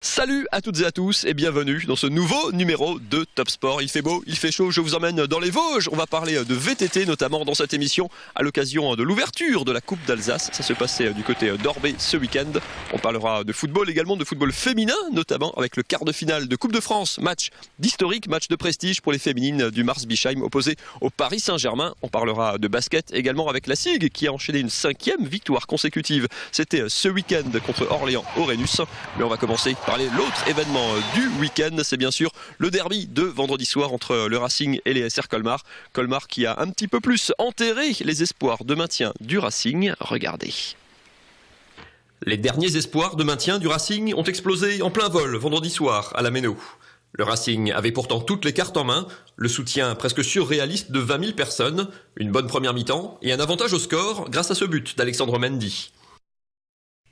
Salut à toutes et à tous et bienvenue dans ce nouveau numéro de Top Sport. Il fait beau, il fait chaud, je vous emmène dans les Vosges. On va parler de VTT notamment dans cette émission à l'occasion de l'ouverture de la Coupe d'Alsace. Ça se passait du côté d'Orbey ce week-end. On parlera de football également, de football féminin notamment avec le quart de finale de Coupe de France. Match d'historique, match de prestige pour les féminines du Mars Bischheim opposé au Paris Saint-Germain. On parlera de basket également avec la SIG qui a enchaîné une 5e victoire consécutive. C'était ce week-end contre Orléans Orenus. Mais on va commencer par l'autre événement du week-end, c'est bien sûr le derby de vendredi soir entre le Racing et les SR Colmar. Colmar qui a un petit peu plus enterré les espoirs de maintien du Racing. Regardez. Les derniers espoirs de maintien du Racing ont explosé en plein vol vendredi soir à la Méno. Le Racing avait pourtant toutes les cartes en main, le soutien presque surréaliste de 20 000 personnes, une bonne première mi-temps et un avantage au score grâce à ce but d'Alexandre Mendy.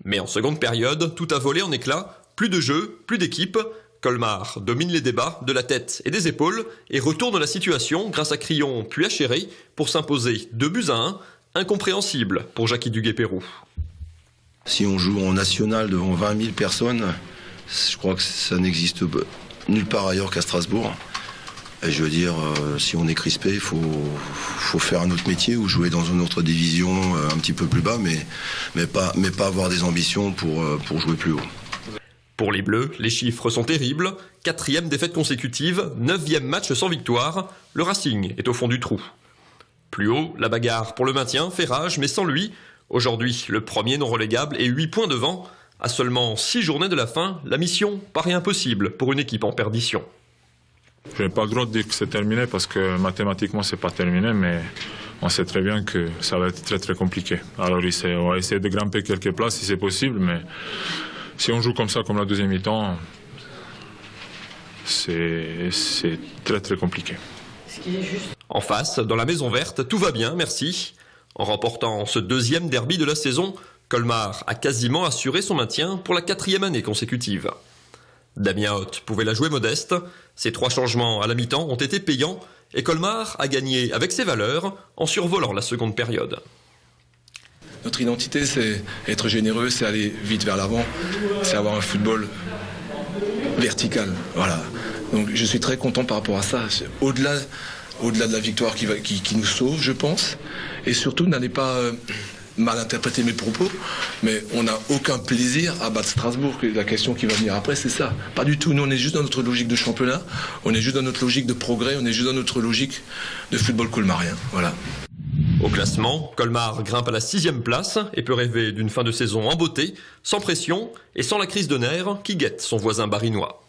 Mais en seconde période, tout a volé en éclats. Plus de jeu, plus d'équipe. Colmar domine les débats de la tête et des épaules et retourne la situation grâce à Crillon puis à Chéré pour s'imposer 2-1, incompréhensible pour Jackie Duguay-Pérou. Si on joue en national devant 20 000 personnes, je crois que ça n'existe nulle part ailleurs qu'à Strasbourg. Et je veux dire, si on est crispé, il faut faire un autre métier ou jouer dans une autre division un petit peu plus bas, mais pas avoir des ambitions pour jouer plus haut. Pour les Bleus, les chiffres sont terribles. 4e défaite consécutive, 9e match sans victoire. Le Racing est au fond du trou. Plus haut, la bagarre pour le maintien fait rage, mais sans lui. Aujourd'hui, le premier non relégable est 8 points devant. À seulement 6 journées de la fin, la mission paraît impossible pour une équipe en perdition. Je n'ai pas le droit de dire que c'est terminé parce que mathématiquement c'est pas terminé, mais on sait très bien que ça va être très très compliqué. Alors on va essayer de grimper quelques places si c'est possible, mais si on joue comme ça, comme la deuxième mi-temps, c'est très très compliqué. En face, dans la Maison Verte, tout va bien, merci. En remportant ce 2e derby de la saison, Colmar a quasiment assuré son maintien pour la 4e année consécutive. Damien Hoth pouvait la jouer modeste. Ses 3 changements à la mi-temps ont été payants et Colmar a gagné avec ses valeurs en survolant la seconde période. Notre identité, c'est être généreux, c'est aller vite vers l'avant, c'est avoir un football vertical. Voilà. Donc je suis très content par rapport à ça. Au-delà de la victoire qui nous sauve, je pense. Et surtout, n'allez pas mal interpréter mes propos, mais on n'a aucun plaisir à battre Strasbourg. La question qui va venir après, c'est ça. Pas du tout. Nous, on est juste dans notre logique de championnat, on est juste dans notre logique de progrès, on est juste dans notre logique de football colmarien. Voilà. Au classement, Colmar grimpe à la 6e place et peut rêver d'une fin de saison en beauté, sans pression et sans la crise de nerfs qui guette son voisin barinois.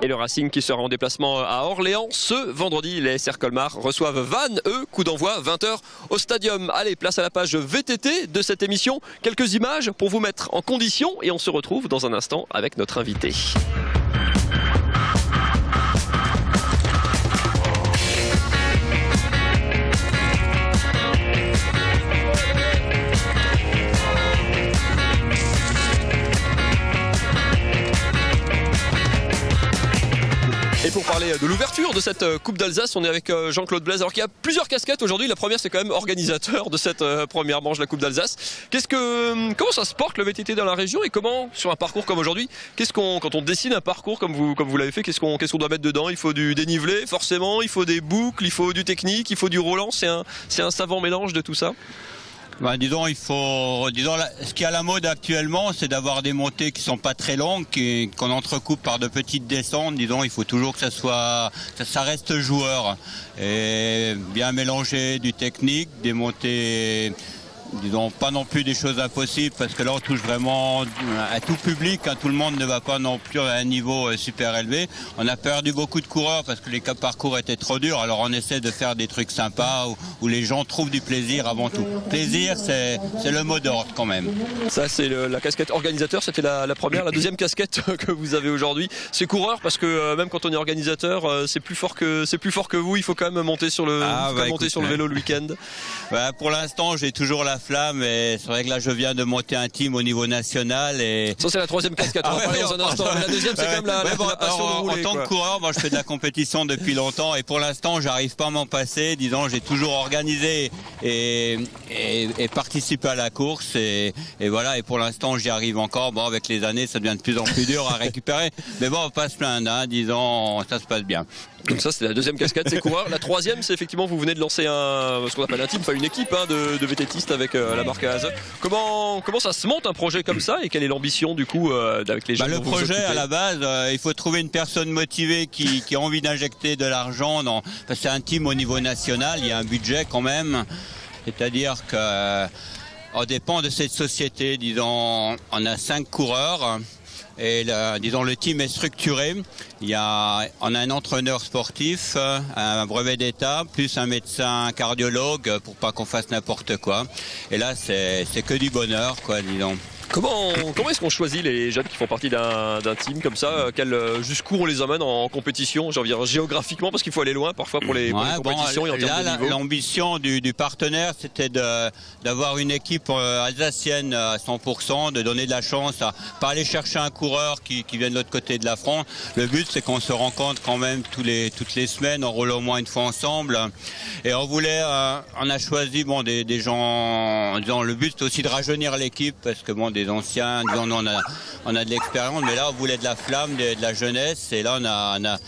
Et le Racing qui sera en déplacement à Orléans ce vendredi. Les SR Colmar reçoivent Vannes, eux, coup d'envoi 20h au Stadium. Allez, place à la page VTT de cette émission. Quelques images pour vous mettre en condition et on se retrouve dans un instant avec notre invité. Et pour parler de l'ouverture de cette Coupe d'Alsace, on est avec Jean-Claude Blaise. Alors qu'il y a plusieurs casquettes aujourd'hui. La première, c'est quand même organisateur de cette première manche de la Coupe d'Alsace. Comment ça se porte le VTT dans la région et comment, sur un parcours comme aujourd'hui, quand on dessine un parcours comme vous l'avez fait, qu'est-ce qu'on doit mettre dedans? Il faut du dénivelé, forcément, il faut des boucles, il faut du technique, il faut du roulant. C'est un savant mélange de tout ça. Disons, ce qui est à la mode actuellement, c'est d'avoir des montées qui sont pas très longues, qu'on entrecoupe par de petites descentes. Disons, il faut toujours que ça reste joueur et bien mélanger du technique, des montées, disons, pas non plus des choses impossibles parce que là on touche vraiment à tout public, tout le monde ne va pas non plus à un niveau super élevé. On a perdu beaucoup de coureurs parce que les parcours étaient trop durs, alors on essaie de faire des trucs sympas où les gens trouvent du plaisir avant tout. Plaisir, c'est le mot d'ordre quand même. Ça c'est la casquette organisateur, c'était la première. La deuxième casquette que vous avez aujourd'hui, c'est coureur parce que même quand on est organisateur, c'est plus fort que vous, il faut quand même monter sur le vélo le week-end. Pour l'instant j'ai toujours la flamme et c'est vrai que là je viens de monter un team au niveau national et ça c'est la troisième casquette. On va parler dans un instant. Mais la deuxième c'est quand même la passion de rouler. En tant que coureur, moi je fais de la compétition depuis longtemps et pour l'instant j'arrive pas à m'en passer. Disons j'ai toujours organisé et participé à la course et voilà et pour l'instant j'y arrive encore. Bon avec les années ça devient de plus en plus dur à récupérer. Mais bon on va pas se plaindre, hein, disons ça se passe bien. Donc ça c'est la deuxième casquette, c'est coureur. La troisième c'est effectivement vous venez de lancer ce qu'on appelle un team, enfin une équipe de VTTistes avec la marque AZ. Comment ça se monte un projet comme ça et quelle est l'ambition du coup avec les gens Le projet à la base, il faut trouver une personne motivée qui a envie d'injecter de l'argent. C'est un team au niveau national, il y a un budget quand même. C'est-à-dire que on dépend de cette société. Disons, on a 5 coureurs. Et disons le team est structuré. On a un entraîneur sportif, un brevet d'État, plus un médecin cardiologue pour pas qu'on fasse n'importe quoi. Et là c'est que du bonheur quoi, disons. Comment est-ce qu'on choisit les jeunes qui font partie d'un team comme ça? Jusqu'où on les emmène en compétition? J'ai envie de dire géographiquement parce qu'il faut aller loin parfois pour les compétitions et en termes de niveau. L'ambition du partenaire c'était d'avoir une équipe alsacienne à 100%, de donner de la chance à pas aller chercher un coureur qui vient de l'autre côté de la France. Le but c'est qu'on se rencontre quand même toutes les semaines, on roule au moins une fois ensemble. Et on a choisi des gens, disons, le but c'est aussi de rajeunir l'équipe parce que des anciens, disons, on a de l'expérience, mais là on voulait de la flamme, de la jeunesse, et là on a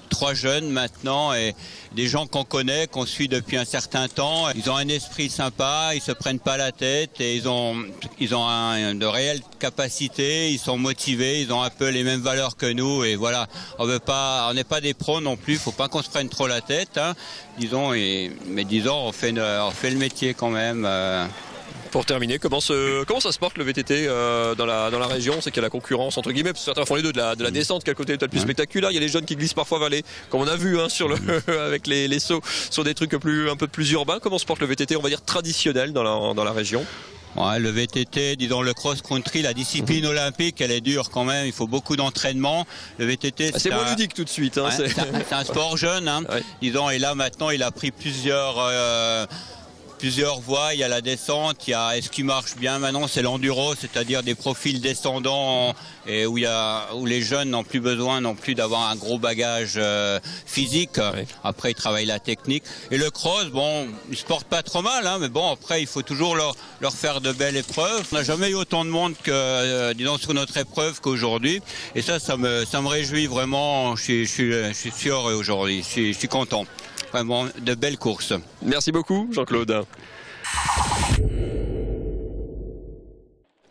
trois jeunes maintenant et des gens qu'on connaît, qu'on suit depuis un certain temps. Ils ont un esprit sympa, ils se prennent pas la tête et ils ont de réelles capacités, ils sont motivés, ils ont un peu les mêmes valeurs que nous et voilà. On n'est pas des pros non plus, faut pas qu'on se prenne trop la tête, hein, disons. Mais disons, on fait le métier quand même. Pour terminer, comment ça se porte le VTT dans la région? C'est qu'il y a la concurrence entre guillemets, parce que certains font les deux, de la descente, quel côté est le plus spectaculaire. Il y a les jeunes qui glissent parfois vers comme on a vu avec les sauts sur des trucs un peu plus urbains. Comment se porte le VTT, on va dire traditionnel dans la région? Ouais, le VTT, disons le cross-country, la discipline olympique, elle est dure quand même, il faut beaucoup d'entraînement. Le VTT, c'est moins ludique tout de suite. Hein, c'est un sport jeune, hein, ouais. Disons, et là maintenant il a pris plusieurs voies, il y a la descente, ce qui marche bien maintenant c'est l'enduro, c'est-à-dire des profils descendants et où les jeunes n'ont plus besoin non plus d'avoir un gros bagage physique. Ouais. Après ils travaillent la technique. Et le cross, ils se portent pas trop mal, hein, mais bon après il faut toujours leur faire de belles épreuves. On n'a jamais eu autant de monde disons sur notre épreuve qu'aujourd'hui. Et ça me réjouit vraiment, je suis heureux aujourd'hui, je suis content. Vraiment de belles courses. Merci beaucoup Jean-Claude.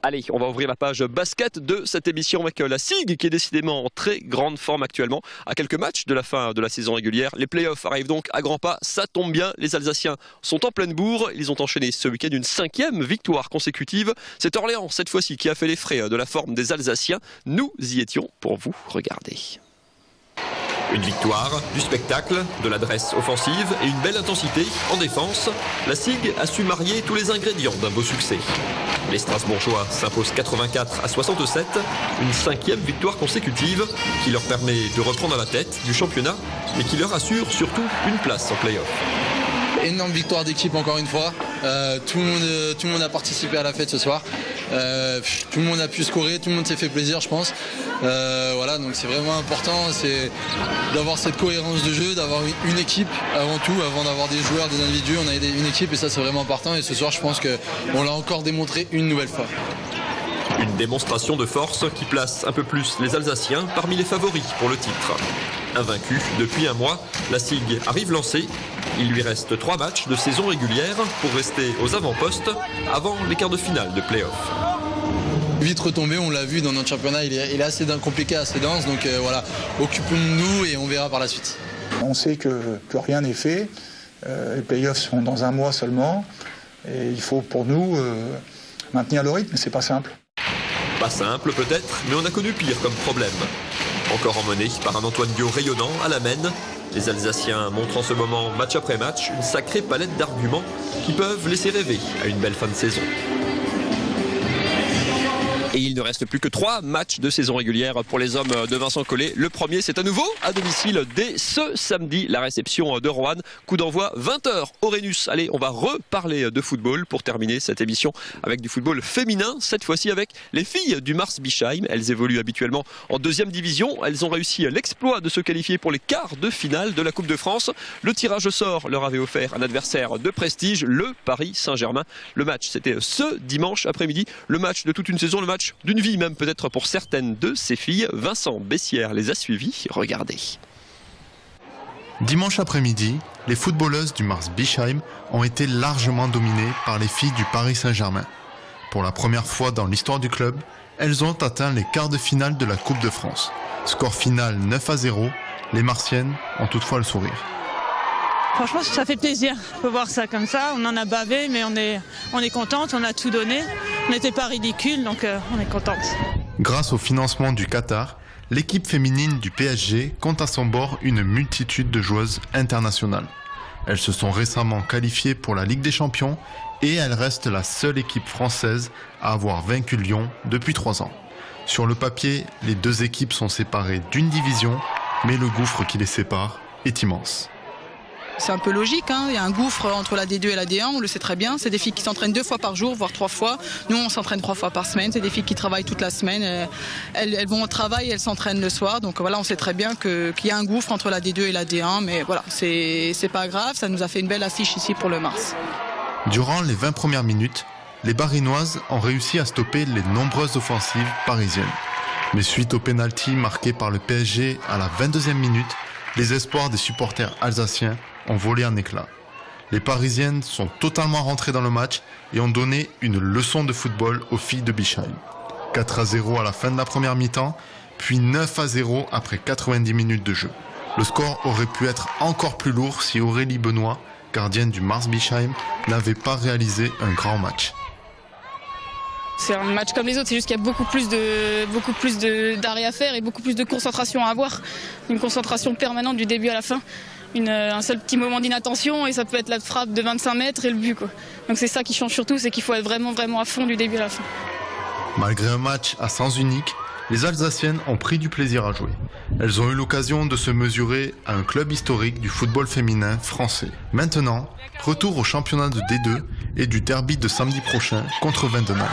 Allez, on va ouvrir la page basket de cette émission avec la SIG qui est décidément en très grande forme actuellement. À quelques matchs de la fin de la saison régulière, les playoffs arrivent donc à grands pas. Ça tombe bien, les Alsaciens sont en pleine bourre. Ils ont enchaîné ce week-end une 5e victoire consécutive. C'est Orléans cette fois-ci qui a fait les frais de la forme des Alsaciens. Nous y étions pour vous regarder. Une victoire, du spectacle, de l'adresse offensive et une belle intensité en défense. La SIG a su marier tous les ingrédients d'un beau succès. Les Strasbourgeois s'imposent 84-67, une 5e victoire consécutive qui leur permet de reprendre à la tête du championnat, mais qui leur assure surtout une place en play-off. Énorme victoire d'équipe encore une fois. Tout le monde a participé à la fête ce soir. Tout le monde a pu scorer, tout le monde s'est fait plaisir je pense. Voilà, donc c'est vraiment important, c'est d'avoir cette cohérence de jeu, d'avoir une équipe avant tout, avant d'avoir des joueurs, des individus, on a une équipe et ça c'est vraiment important et ce soir je pense qu'on l'a encore démontré une nouvelle fois. Une démonstration de force qui place un peu plus les Alsaciens parmi les favoris pour le titre. Invaincu depuis un mois, la SIG arrive lancée. Il lui reste 3 matchs de saison régulière pour rester aux avant-postes avant les quarts de finale de play-off. Vite retombé, on l'a vu dans notre championnat, il est assez compliqué, assez dense, donc voilà, occupons-nous et on verra par la suite. On sait que rien n'est fait, les play-offs sont dans un mois seulement, et il faut pour nous maintenir le rythme, c'est pas simple. Pas simple peut-être, mais on a connu pire comme problème. Encore emmené par un Antoine Bio rayonnant à la Maine, les Alsaciens montrent en ce moment, match après match, une sacrée palette d'arguments qui peuvent laisser rêver à une belle fin de saison. Et il ne reste plus que 3 matchs de saison régulière pour les hommes de Vincent Collet. Le premier, c'est à nouveau à domicile dès ce samedi, la réception de Roanne. Coup d'envoi 20h au Rhenus. Allez, on va reparler de football pour terminer cette émission avec du football féminin, cette fois-ci avec les filles du Mars Bischheim. Elles évoluent habituellement en 2e division. Elles ont réussi l'exploit de se qualifier pour les quarts de finale de la Coupe de France. Le tirage au sort leur avait offert un adversaire de prestige, le Paris Saint-Germain. Le match, c'était ce dimanche après-midi. Le match de toute une saison, le match d'une vie même peut-être pour certaines de ces filles. Vincent Bessières les a suivies. Regardez. Dimanche après-midi, les footballeuses du Mars Bischheim ont été largement dominées par les filles du Paris Saint-Germain. Pour la première fois dans l'histoire du club, elles ont atteint les quarts de finale de la Coupe de France. Score final 9-0, les Martiennes ont toutefois le sourire. Franchement, ça fait plaisir. Il faut voir ça comme ça. On en a bavé, mais on est contente, on a tout donné. On n'était pas ridicule, donc on est contente. Grâce au financement du Qatar, l'équipe féminine du PSG compte à son bord une multitude de joueuses internationales. Elles se sont récemment qualifiées pour la Ligue des Champions et elles restent la seule équipe française à avoir vaincu Lyon depuis 3 ans. Sur le papier, les 2 équipes sont séparées d'une division, mais le gouffre qui les sépare est immense. C'est un peu logique, hein. Il y a un gouffre entre la D2 et la D1, on le sait très bien. C'est des filles qui s'entraînent 2 fois par jour, voire 3 fois. Nous, on s'entraîne 3 fois par semaine. C'est des filles qui travaillent toute la semaine. Elles vont au travail, elles s'entraînent le soir. Donc voilà, on sait très bien qu'il y a un gouffre entre la D2 et la D1. Mais voilà, c'est pas grave. Ça nous a fait une belle affiche ici pour le Mars. Durant les 20 premières minutes, les Barinoises ont réussi à stopper les nombreuses offensives parisiennes. Mais suite au pénalty marqué par le PSG à la 22e minute, les espoirs des supporters alsaciens ont volé en éclats. Les Parisiennes sont totalement rentrées dans le match et ont donné une leçon de football aux filles de Bischheim. 4-0 à la fin de la première mi-temps, puis 9-0 après 90 minutes de jeu. Le score aurait pu être encore plus lourd si Aurélie Benoît, gardienne du Mars Bischheim, n'avait pas réalisé un grand match. C'est un match comme les autres, c'est juste qu'il y a beaucoup plus d'arrêts à faire et beaucoup plus de concentration à avoir. Une concentration permanente du début à la fin. Un seul petit moment d'inattention et ça peut être la frappe de 25 mètres et le but, quoi. Donc c'est ça qui change surtout, c'est qu'il faut être vraiment à fond du début à la fin. Malgré un match à sens unique, les Alsaciennes ont pris du plaisir à jouer. Elles ont eu l'occasion de se mesurer à un club historique du football féminin français. Maintenant, retour au championnat de D2 et du derby de samedi prochain contre Vendenheim.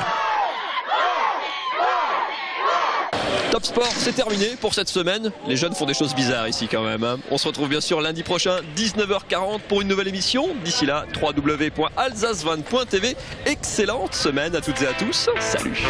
Top Sport, c'est terminé pour cette semaine. Les jeunes font des choses bizarres ici quand même, hein. On se retrouve bien sûr lundi prochain, 19h40 pour une nouvelle émission. D'ici là, www.alsacevan.tv. Excellente semaine à toutes et à tous. Salut.